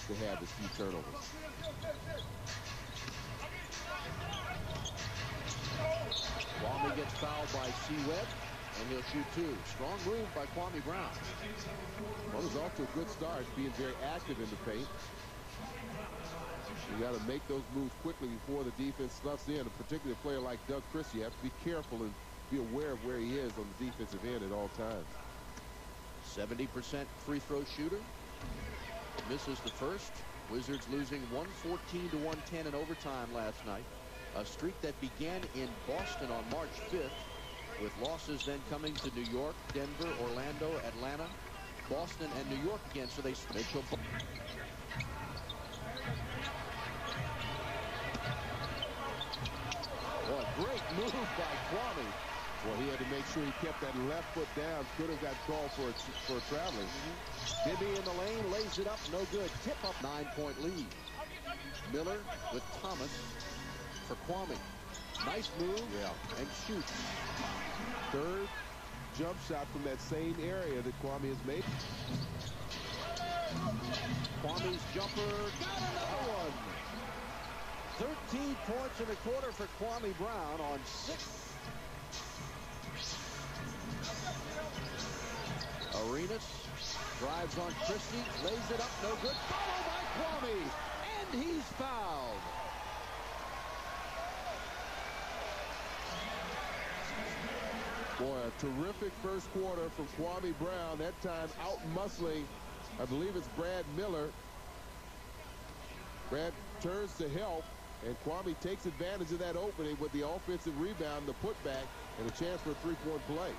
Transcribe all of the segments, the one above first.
to have is few turnovers. Kwame gets fouled by C-Webb, and he'll shoot two. Strong move by Kwame Brown. Well, it's off to a good start, being very active in the paint. You got to make those moves quickly before the defense sloughs in. Particularly a player like Doug Christie, you have to be careful and be aware of where he is on the defensive end at all times. 70% free throw shooter. Misses the first. Wizards losing 114 to 110 in overtime last night. A streak that began in Boston on March 5th, with losses then coming to New York, Denver, Orlando, Atlanta, Boston, and New York again. So they Mitchell. Well, great move by Kwame. Well, he had to make sure he kept that left foot down. Could have got called for a traveling. Bibby in the lane, lays it up, no good. Tip up, 9-point lead. Miller with Thomas for Kwame. Nice move, and shoots. Third jump shot from that same area that Kwame has made. Kwame's jumper, got another one. 13 points in the quarter for Kwame Brown on 6. Arenas drives on Christie, lays it up, no good. Followed by Kwame, and he's fouled. Boy, a terrific first quarter from Kwame Brown. That time out muscling, I believe it's Brad Miller. Brad turns to help, and Kwame takes advantage of that opening with the offensive rebound, the putback, and a chance for a three-point play.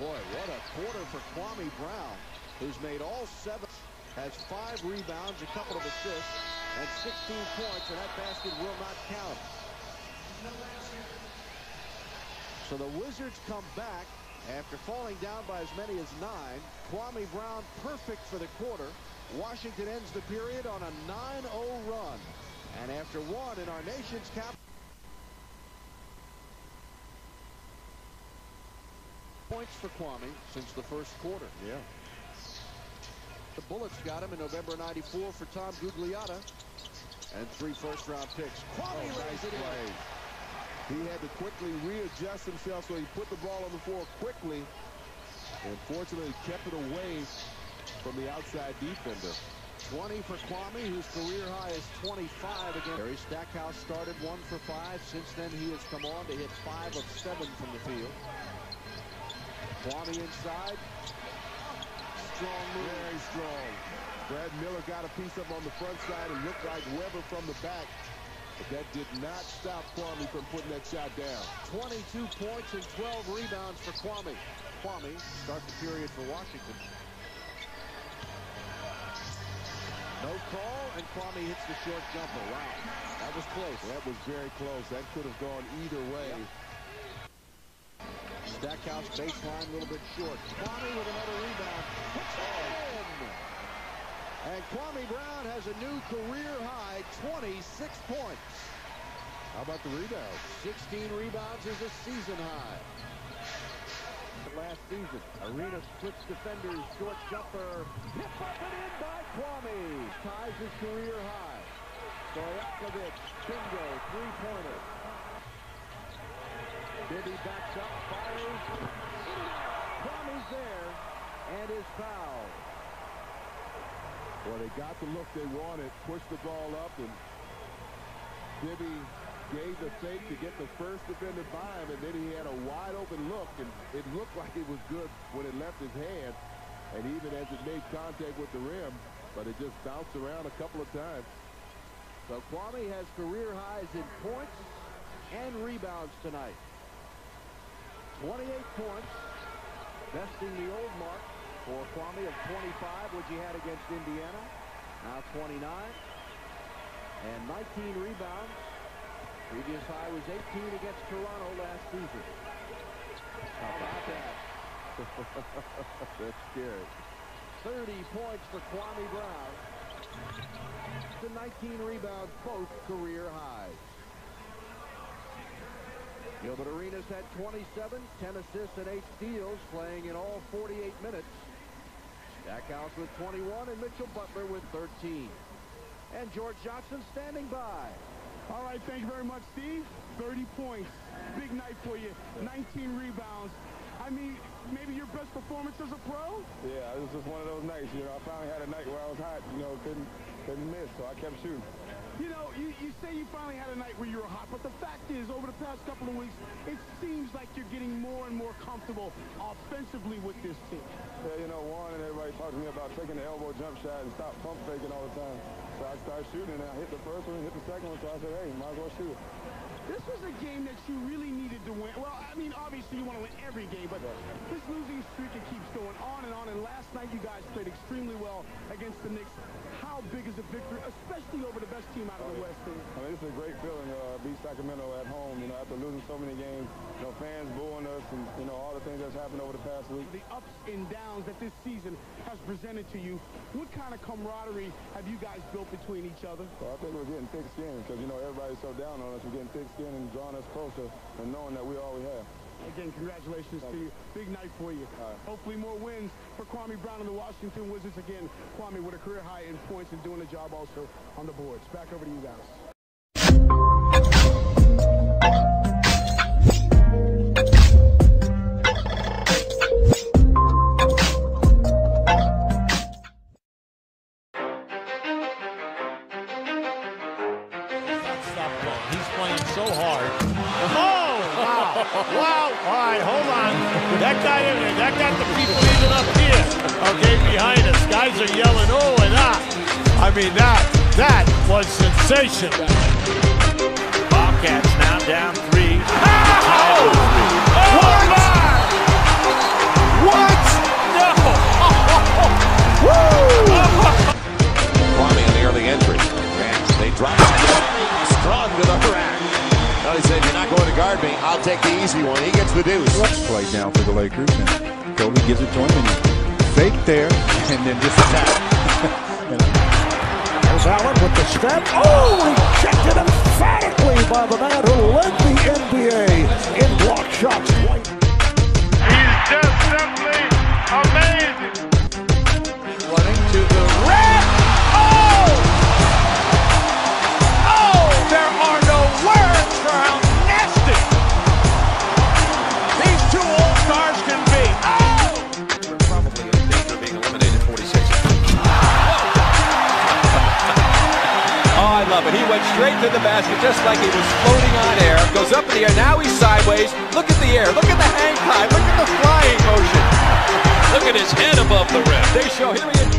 Boy, what a quarter for Kwame Brown, who's made all 7, has 5 rebounds, a couple of assists, and 16 points, and that basket will not count. So the Wizards come back after falling down by as many as 9. Kwame Brown perfect for the quarter. Washington ends the period on a 9-0 run. And after one in our nation's capital, points for Kwame since the first quarter. Yeah. The Bullets got him in November '94 for Tom Gugliotta, and 3 first-round picks. Kwame lays it in. He had to quickly readjust himself, so he put the ball on the floor quickly, and fortunately kept it away from the outside defender. 20 for Kwame, whose career high is 25 again. Barry Stackhouse started 1 for 5. Since then, he has come on to hit 5 of 7 from the field. Kwame inside. Strong move. Very strong. Brad Miller got a piece up on the front side and looked like Weber from the back. But that did not stop Kwame from putting that shot down. 22 points and 12 rebounds for Kwame. Kwame starts the period for Washington. No call, and Kwame hits the short jumper. Wow, that was close. That was very close. That could have gone either way. Yep. Stackhouse baseline a little bit short. Kwame with another rebound. Puts it in. And Kwame Brown has a new career high 26 points. How about the rebounds? 16 rebounds is a season high. Last season, Arena splits defenders, short jumper, tip up and in by Kwame. Ties his career high. Stojakovic, bingo, 3-pointer. Bibby backs up, fires. Kwame's there, and is fouled. Well, they got the look they wanted, pushed the ball up, and Bibby gave the fake to get the first defender by him, and then he had a wide open look, and it looked like it was good when it left his hand, and even as it made contact with the rim, but it just bounced around a couple of times. So Kwame has career highs in points and rebounds tonight. 28 points, besting the old mark for Kwame of 25, which he had against Indiana. Now 29, and 19 rebounds. Previous high was 18 against Toronto last season. How about that? That's scary. 30 points for Kwame Brown. The 19 rebounds, both career highs. Gilbert Arenas had 27, 10 assists and 8 steals, playing in all 48 minutes. Stackhouse with 21 and Mitchell Butler with 13. And George Johnson standing by. All right, thank you very much, Steve. 30 points. Big night for you. 19 rebounds. I mean, maybe your best performance as a pro? Yeah, it was just one of those nights. You know, I finally had a night where I was hot, you know, couldn't miss, so I kept shooting. You know, you say you finally had a night where you were hot, but the fact is, over the past couple of weeks, it seems like you're getting more and more comfortable offensively with this team. Yeah, you know, Warren and everybody talked to me about taking the elbow jump shot and stop pump faking all the time. So I started shooting, and I hit the first one and hit the second one, so I said, hey, might as well shoot it. This was a game that you really needed to win. Well, I mean, obviously you want to win every game, but this losing streak, it keeps going on. And last night you guys played extremely well against the Knicks. How big is a victory, especially over the best team out of the West? I mean, it's a great feeling to beat Sacramento at home, you know, after losing so many games. You know, fans booing us and, you know, all the things that's happened over the past week. The ups and downs that this season has presented to you, what kind of camaraderie have you guys built between each other? Well, I think we're getting thick skin because, you know, everybody's so down on us. We're getting thick skin and drawing us closer and knowing that we all we have. Again, congratulations to you. Big night for you. Hopefully more wins for Kwame Brown and the Washington Wizards. Again, Kwame with a career high in points and doing the job also on the boards. Back over to you guys. He's playing so hard. Oh, wow. Wow. All right, hold on. That got in there. That got the people even up here. Okay, behind us. Guys are yelling, oh, and ah. I mean, that was sensational. Bobcats now down 3. Oh! What? What? No! Woo! Kwame on the early entry. And they drop it. Strong to the rack. Well, he said, you're not going to guard me. I'll take the easy one. He gets the deuce. Play down for the Lakers, and Kobe gives it to him, and fake there, and then just attack. There's Allen with the step. Oh, rejected emphatically by the man who led the NBA in block shots. He's just simply amazing. Running to the rim. Oh! Oh, there are no words for how nasty these two all-stars can be. Oh! We're probably in danger of being eliminated 46. Oh, I love it. He went straight to the basket just like he was floating on air. Goes up in the air. Now he's sideways. Look at the air. Look at the hang time. Look at the flying motion. Look at his head above the rim. They show here he is.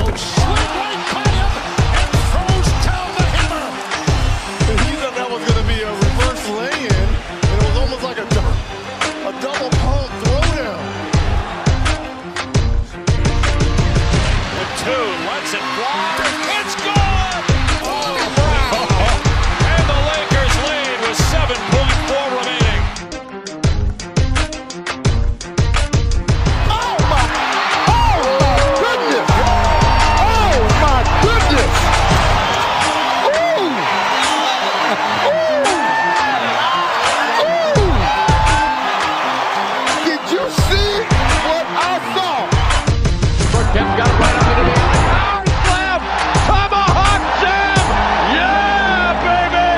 Oh, Slipway cut him and throws down the hammer. He thought that was going to be a reverse lay-in, and it was almost like a double pump throwdown. With 2, lets it fly. It's gone! Oh, wow. And the Lakers lead with 7.4 remaining. Oh my goodness! Oh my goodness! Ooh! Ooh! Did you see what I saw? Burkett got it right up into the alley. Power slam! Tomahawk jam! Yeah, baby!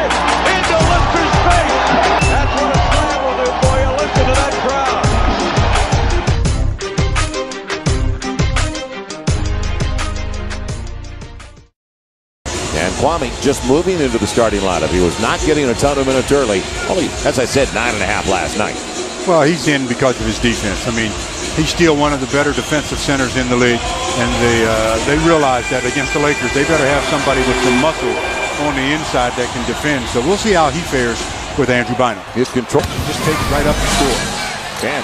Into Lister's face! That's what a slam will do for you. Listen to that crowd. And Kwame just moving into the starting lineup. He was not getting a ton of minutes early. Only, as I said, 9.5 last night. Well, he's in because of his defense. I mean, he's still one of the better defensive centers in the league, and they realize that against the Lakers, they better have somebody with some muscle on the inside that can defend. So we'll see how he fares with Andrew Bynum. His control. Just takes right up the score. And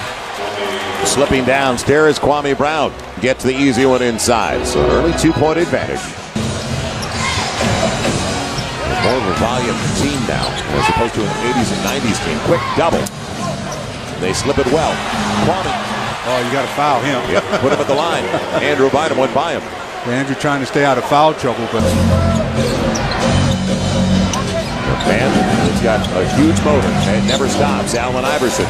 slipping downstairs, Kwame Brown gets the easy one inside. So early 2-point advantage. More of a volume team now, as opposed to an 80s and 90s team. Quick double. They slip it well. Kwame. Oh, you got to foul him. Yep, put him at the line. Andrew Bynum went by him. Andrew trying to stay out of foul trouble, but Man, he's got a huge motor. It never stops. Allen Iverson.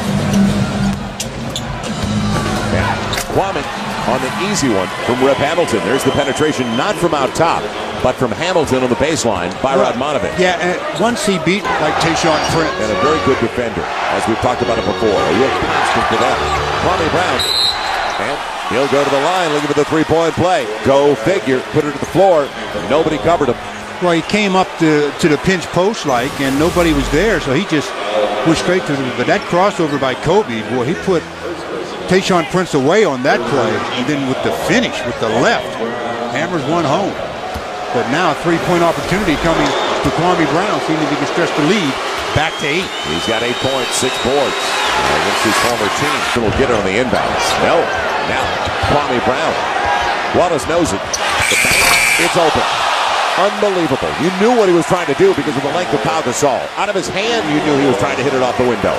And Kwame on the easy one from Rip Hamilton. There's the penetration, not from out top, but from Hamilton on the baseline by Radmanovic. Yeah, and once he beat like Tayshaun Prince. And a very good defender, as we've talked about it before. A real constant to that. Kwame Brown. And he'll go to the line looking for the three-point play. Go figure, put it to the floor. Nobody covered him. Well, he came up to the pinch post and nobody was there, so he just went straight to the. But that crossover by Kobe, boy, he put Tayshaun Prince away on that play. And then with the finish, with the left, hammers one home. But now a three-point opportunity coming to Kwame Brown, seeming to stretch the lead back to 8. He's got 8 points, 6 boards against his former team. He'll get it on the inbounds. No. Now, Kwame Brown. Wallace knows it. It's open. Unbelievable. You knew what he was trying to do because of the length of Pau Gasol. Out of his hand, you knew he was trying to hit it off the window.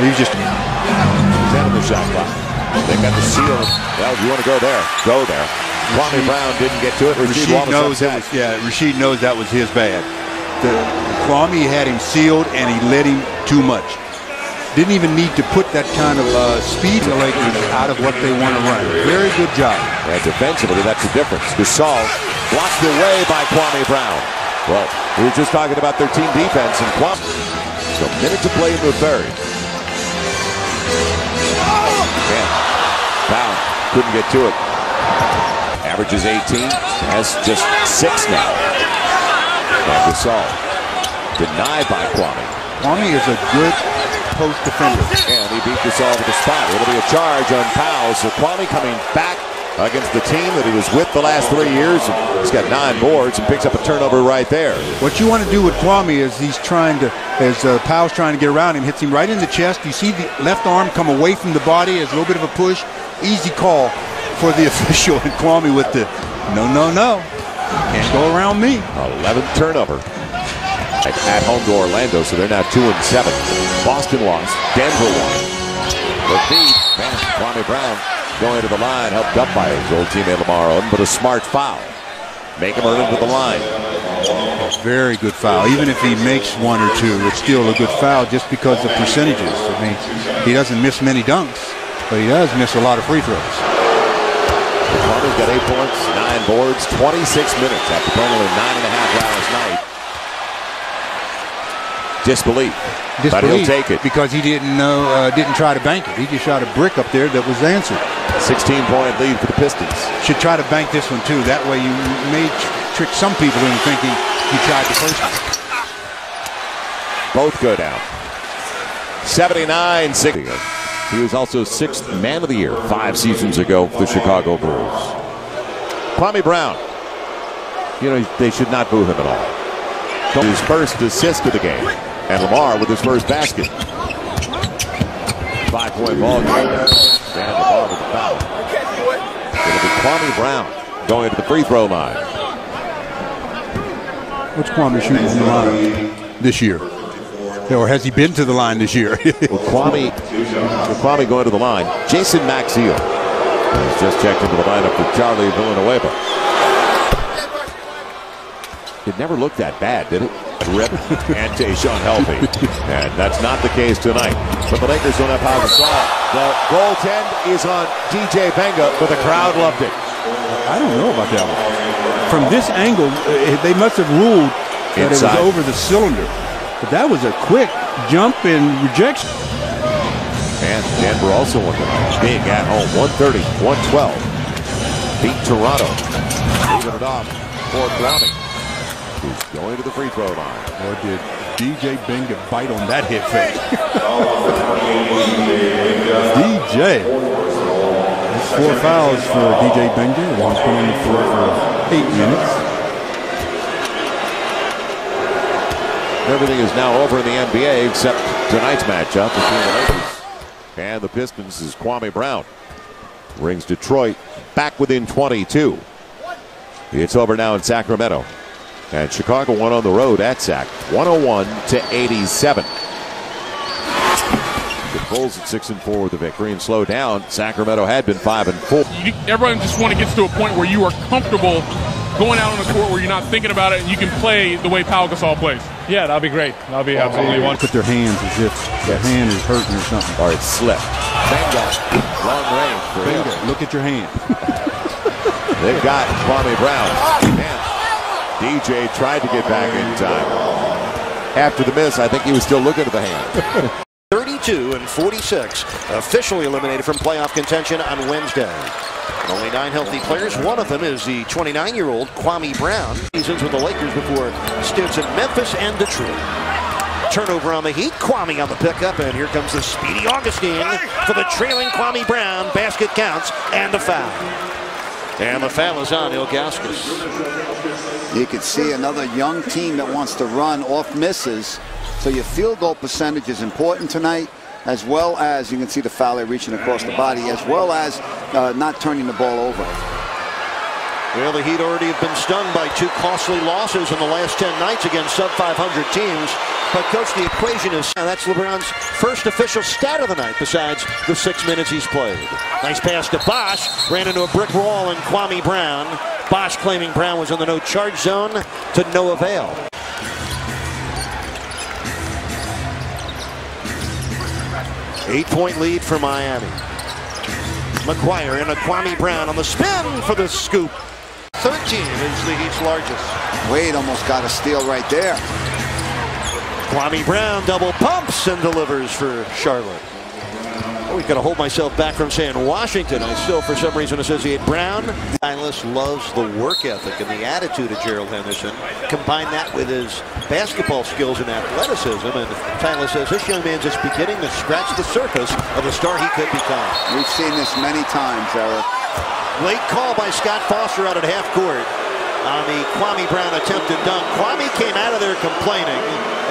He's just... He's out of the shot clock. They've got the seal. Well, if you want to go there, go there. Kwame Brown didn't get to it. Rasheed knows that was, Rasheed knows that was his bad. Kwame had him sealed, and he let him too much. Didn't even need to put that kind of speed to Lakers out of what they want to run. Very good job. And defensively, that's the difference. Gasol blocked away by Kwame Brown. Well, we were just talking about their team defense, and Kwame. So a minute to play in the third. Man, Brown couldn't get to it. Averages 18, has just 6 now. And Gasol denied by Kwame. Kwame is a good post defender. And he beat Gasol with a spot. It'll be a charge on Pau. So Kwame coming back against the team that he was with the last 3 years. He's got 9 boards and picks up a turnover right there. What you want to do with Kwame is he's trying to, as Pau's trying to get around him, hits him right in the chest. You see the left arm come away from the body as a little bit of a push. Easy call for the official, and Kwame with the no. Can't go around me. 11th turnover. At home to Orlando, so they're now 2-7. Boston lost. Denver won. The feed. Kwame Brown going to the line, helped up by his old teammate Lamar Odom, but a smart foul. Make him run into the line. Very good foul. Even if he makes 1 or 2, it's still a good foul just because of percentages. I mean, he doesn't miss many dunks, but he does miss a lot of free throws. Kwame's got 8 points, 9 boards, 26 minutes after playing only 9.5 last night. Disbelief. But he'll take it because he didn't try to bank it. He just shot a brick up there that was answered. 16-point lead for the Pistons. Should try to bank this one too. That way you may trick some people into thinking he tried the first one. Both go down. 79-60. He was also 6th man of the year 5 seasons ago for the Chicago Bulls. Kwame Brown. You know, they should not boo him at all. His first assist of the game. And Lamar with his first basket. 5-point ball game. And Lamar with the foul. It'll be Kwame Brown going to the free throw line. What's Kwame shooting in the line this year? Or has he been to the line this year? Kwame going to the line. Jason Maxiel has just checked into the lineup for Charlie Villanueva. It never looked that bad, did it? Rip and Tayshaun healthy. And that's not the case tonight. But the Lakers don't have Pau Gasol. The goaltend is on DJ Benga, but the crowd loved it. I don't know about that one. From this angle, they must have ruled that Inside. It was over the cylinder. But that was a quick jump and rejection. And Denver also won tonight. Big at home, 130-112. Beat Toronto. Moving it off for Kwame, who's going to the free throw line. Or did DJ Benga bite on that hit fake? DJ. That's 4 fouls for DJ Benga. And he's been on the floor for 8 minutes. Everything is now over in the NBA except tonight's matchup between the Lakers and the Pistons is Kwame Brown. Brings Detroit back within 22. It's over now in Sacramento. And Chicago won on the road at Sac, 101-87. The Bulls at 6-4 with the victory and slow down. Sacramento had been 5-4. Everyone just want to get to a point where you are comfortable going out on the court where you're not thinking about it and you can play the way Pau Gasol plays. Yeah, that'll be great. That'll be absolutely wonderful. Put their hands as if their hand is hurting or something. Or it's slipped. Bingo. Long range for Bingo. him. Look at your hand. They've got Kwame Brown. And DJ tried to get back in time. After the miss, I think he was still looking at the hand. 32-46, officially eliminated from playoff contention on Wednesday. Only 9 healthy players. One of them is the 29-year-old Kwame Brown. Seasons with the Lakers before stints in Memphis and Detroit. Turnover on the Heat. Kwame on the pickup, and here comes the speedy Augustine for the trailing Kwame Brown. Basket counts and a foul. And the foul is on Ilgauskas. You can see another young team that wants to run off misses. So your field goal percentage is important tonight, as well as you can see the foul reaching across the body, as well as not turning the ball over. Well, the Heat already have been stung by 2 costly losses in the last 10 nights against sub-500 teams. But, Coach, the equation is that's LeBron's first official stat of the night, besides the 6 minutes he's played. Nice pass to Bosh. Ran into a brick wall, and Kwame Brown. Bosh claiming Brown was in the no-charge zone to no avail. Eight-point lead for Miami. McGuire and a Kwame Brown on the spin for the scoop. 13 is the Heat's largest. Wade almost got a steal right there. Kwame Brown double pumps and delivers for Charlotte. Oh, he's got to hold myself back from saying Washington. I still, for some reason, associate Brown. Silas loves the work ethic and the attitude of Gerald Henderson. Combine that with his basketball skills and athleticism, and Silas says this young man just beginning to scratch the surface of the star he could become. We've seen this many times, Eric. Late call by Scott Foster out at half court on the Kwame Brown attempted dunk. Kwame came out of there complaining,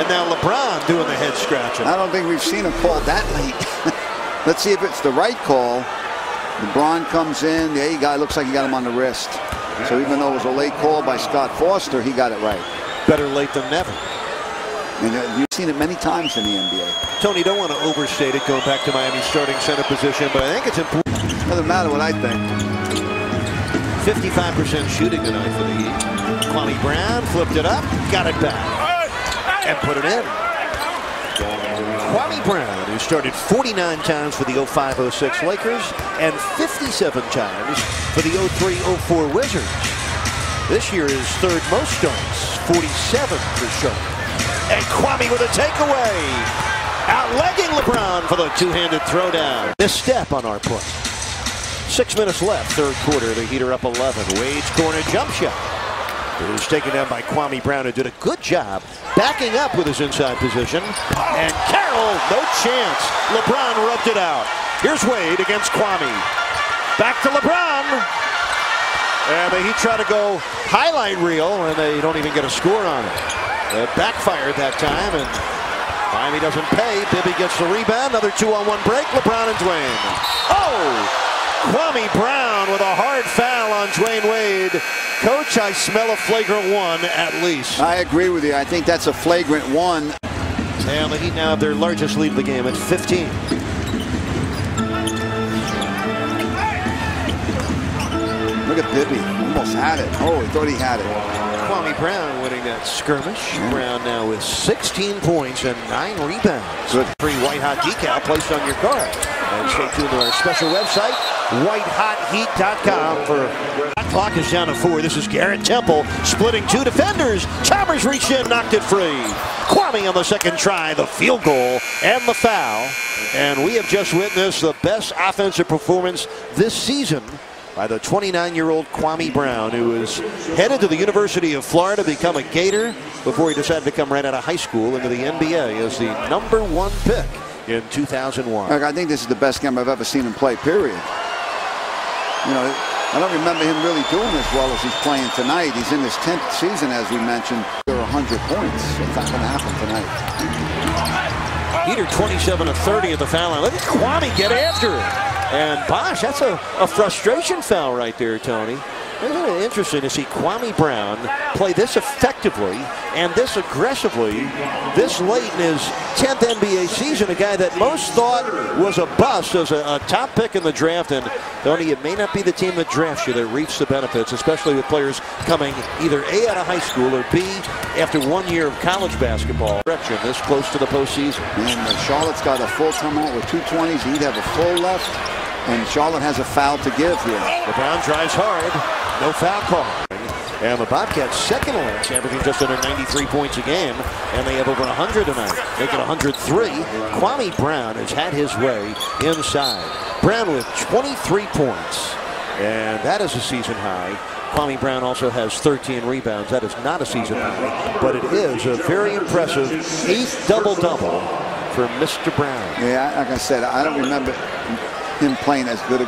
and now LeBron doing the head scratching. I don't think we've seen a call that late. Let's see if it's the right call. LeBron comes in. The A guy looks like he got him on the wrist. So even though it was a late call by Scott Foster, he got it right. Better late than never. And you've seen it many times in the NBA. Tony, don't want to overstate it going back to Miami's starting center position, but I think it's important. Doesn't matter what I think. 55% shooting tonight for the Heat. Kwame Brown flipped it up, got it back, and put it in. Kwame Brown, who started 49 times for the 05-06 Lakers and 57 times for the 03-04 Wizards. This year is third most starts, 47 for Charlotte. And Kwame with a takeaway. Outlegging LeBron for the two-handed throwdown. This step on our play. 6 minutes left, third quarter. The Heat are up 11. Wade's corner jump shot. It was taken down by Kwame Brown, who did a good job backing up with his inside position. And Carroll, no chance. LeBron rubbed it out. Here's Wade against Kwame. Back to LeBron. And the Heat try to go highlight reel, and they don't even get a score on it. It backfired that time, and Miami doesn't pay. Bibby gets the rebound. Another 2-on-1 break. LeBron and Dwayne. Oh! Kwame Brown with a hard foul on Dwayne Wade. Coach, I smell a flagrant one at least. I agree with you. I think that's a flagrant one. And the Heat now have their largest lead of the game at 15. Look at Bibby. Almost had it. Oh, he thought he had it. Kwame Brown winning that skirmish. Brown now with 16 points and 9 rebounds. Good. Free white hot decal placed on your car. And stay tuned to our special website, whitehotheat.com. For clock is down to 4. This is Garrett Temple splitting 2 defenders. Chalmers reached in, knocked it free. Kwame on the second try, the field goal and the foul. And we have just witnessed the best offensive performance this season by the 29-year-old Kwame Brown, who is headed to the University of Florida to become a Gator before he decided to come right out of high school into the NBA as the #1 pick in 2001. I think this is the best game I've ever seen him play, period. You know, I don't remember him really doing as well as he's playing tonight. He's in his 10th season, as we mentioned. There are 100 points. It's not going to happen tonight. Heater 27 of 30 at the foul line. Look at Kwame get after it. And Bosh, that's a frustration foul right there, Tony. Isn't it interesting to see Kwame Brown play this effectively and this aggressively this late in his 10th NBA season? A guy that most thought was a bust as a top pick in the draft, and Tony, it may not be the team that drafts you that reaps the benefits, especially with players coming either A, out of high school, or B, after 1 year of college basketball. This close to the postseason. And Charlotte's got a full timeout with 2:20s. He'd have a full left, and Charlotte has a foul to give here. LeBron drives hard. No foul call. And the Bobcats second last, averaging just under 93 points a game, and they have over 100 tonight, making 103. Kwame Brown has had his way inside. Brown with 23 points, and that is a season high. Kwame Brown also has 13 rebounds. That is not a season high, but it is a very impressive 8th double-double for Mr. Brown. Yeah, like I said, I don't remember him playing as good a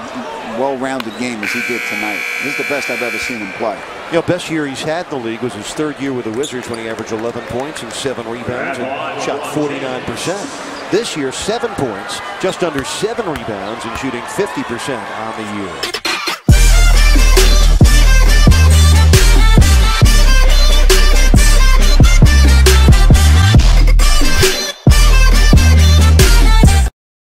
well-rounded game as he did tonight. This is the best I've ever seen him play. You know, best year he's had in the league was his 3rd year with the Wizards when he averaged 11 points and 7 rebounds and shot 49%. This year, 7 points, just under 7 rebounds, and shooting 50% on the year.